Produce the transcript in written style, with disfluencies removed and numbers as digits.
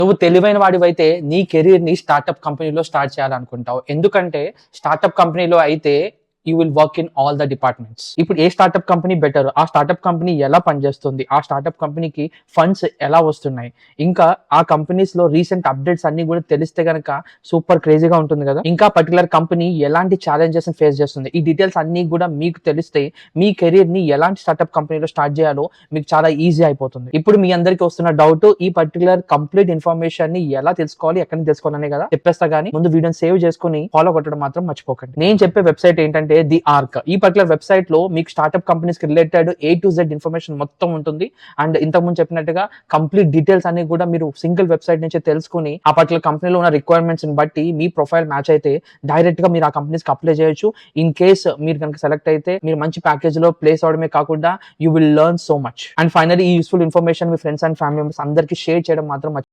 నువ్వు తెలివైన వాడివైతే నీ కెరీర్ ని స్టార్ట్అప్ కంపెనీలో స్టార్ట్ చేయాలనుకుంటావు. ఎందుకంటే స్టార్ట్అప్ కంపెనీలో అయితే you will work in all the departments. ఇప్పుడు ఏ స్టార్ట్అప్ కంపెనీ బెటర్, ఆ స్టార్ట్అప్ కంపెనీ ఎలా పనిచేస్తుంది, ఆ స్టార్ట్అప్ కంపెనీకి ఫండ్స్ ఎలా వస్తున్నాయి, ఇంకా ఆ కంపెనీస్ లో రీసెంట్ అప్డేట్స్ అన్ని కూడా తెలిస్తే గనక సూపర్ క్రేజీగా ఉంటుంది కదా. ఇంకా పర్టికులర్ కంపెనీ ఎలాంటి ఛాలెంజెస్ ఫేస్ చేస్తుంది, ఈ డీటెయిల్స్ అన్ని కూడా మీకు తెలిస్తే మీ కెరీర్ ని ఎలాంటి స్టార్ట్అప్ కంపెనీలో స్టార్ట్ చేయాలో మీకు చాలా ఈజీ అయిపోతుంది. ఇప్పుడు మీ అందరికి వస్తున్న డౌట్, ఈ పర్టికులర్ కంప్లీట్ ఇన్ఫర్మేషన్ ని ఎలా తెలుసుకోవాలి, ఎక్కడ నుంచి తెలుసుకోవాలనే కదా చెప్పేస్తా. కానీ ముందు వీడియోని సేవ్ చేసుకుని ఫాలో కొట్టడం మాత్రం మర్చిపోకండి. నేను చెప్పే వెబ్సైట్ ఏంటంటే ది ఆర్క్. ఈ పర్టికులర్ వెబ్సైట్ లో మీకు స్టార్ట్అప్ కంపెనీస్ కి related A to Z information మొత్తం ఉంటుంది. అండ్ ఇంతకుముందు చెప్పినట్టుగా కంప్లీట్ డీటెయిల్స్ అన్ని కూడా మీరు సింగిల్ వెబ్సైట్ నుంచి తెలుసుకుని ఆ పర్టికులర్ కంపెనీలో ఉన్న రిక్వైర్మెంట్స్ ని బట్టి మీ ప్రొఫైల్ మ్యాచ్ అయితే డైరెక్ట్ గా మీరు ఆ కంపెనీస్ కి అప్లై చేయొచ్చు. ఇన్ కేస్ మీరు కనుక సెలెక్ట్ అయితే మీరు మంచి ప్యాకేజ్ లో ప్లేస్ అవడమే కాకుండా you will learn so much. And finally ఈ యూస్ఫుల్ ఇన్ఫర్మేషన్ మీ ఫ్రెండ్స్ అండ్ ఫ్యామిలీ మెంబర్స్ అందరికీ షేర్ చేయడం మాత్రం